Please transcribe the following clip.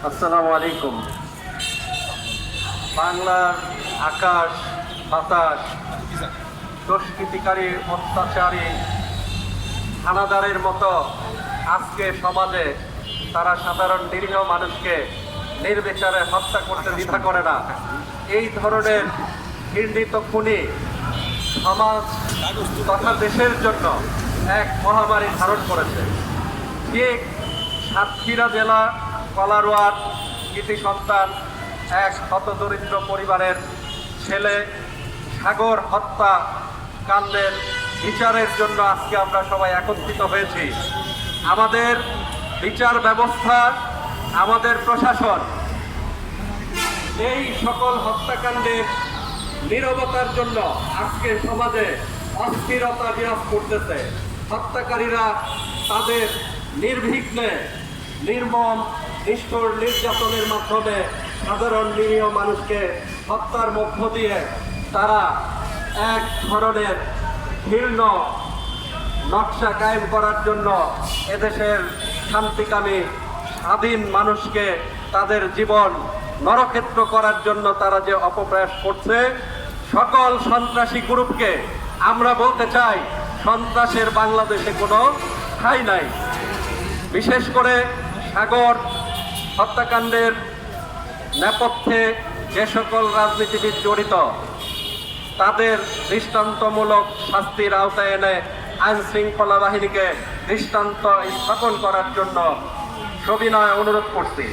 আসসালামু আলাইকুম। বাংলার আকাশ বাতাস দুষ্কৃতিকারী অত্যাচারী হানাদারের মতো আজকে সমাজে তারা সাধারণ নিরীহ মানুষকে নির্বিচারে হত্যা করতে দ্বিধা করে না। এই ধরনের ঘৃণিত খুনি সমাজ তথা দেশের জন্য এক মহামারী ধারণ করেছে। ঠিক সাতক্ষীরা জেলা কলারোয়ার কৃতি সন্তান এক হতদরিদ্র পরিবারের ছেলে সাগর হত্যা কাণ্ডের বিচারের জন্য আজকে আমরা সবাই একত্রিত হয়েছি। আমাদের বিচার ব্যবস্থা, আমাদের প্রশাসন এই সকল হত্যাকাণ্ডের নীরবতার জন্য আজকে সমাজে অস্থিরতা বিরাজ করতেছে। হত্যাকারীরা তাদের নির্বিঘ্নে নির্মম নিষ্ঠুর নির্যাতনের মাধ্যমে সাধারণ নিরীহ মানুষকে হত্যার মধ্য দিয়ে তারা এক ধরনের ঘৃণ্য নকশা কায়েম করার জন্য এদেশের শান্তিকামী স্বাধীন মানুষকে তাদের জীবন নরক্ষেত্র করার জন্য তারা যে অপপ্রয়াস করছে, সকল সন্ত্রাসী গ্রুপকে আমরা বলতে চাই সন্ত্রাসের বাংলাদেশে কোনো ঠাঁই নাই। বিশেষ করে সাগর হত্যাকাণ্ডের নেপথ্যে যে সকল রাজনীতিবিদ জড়িত তাদের দৃষ্টান্তমূলক শাস্তির আওতায় এনে আইন শৃঙ্খলা বাহিনীকে দৃষ্টান্ত স্থাপন করার জন্য সবিনয় অনুরোধ করছি।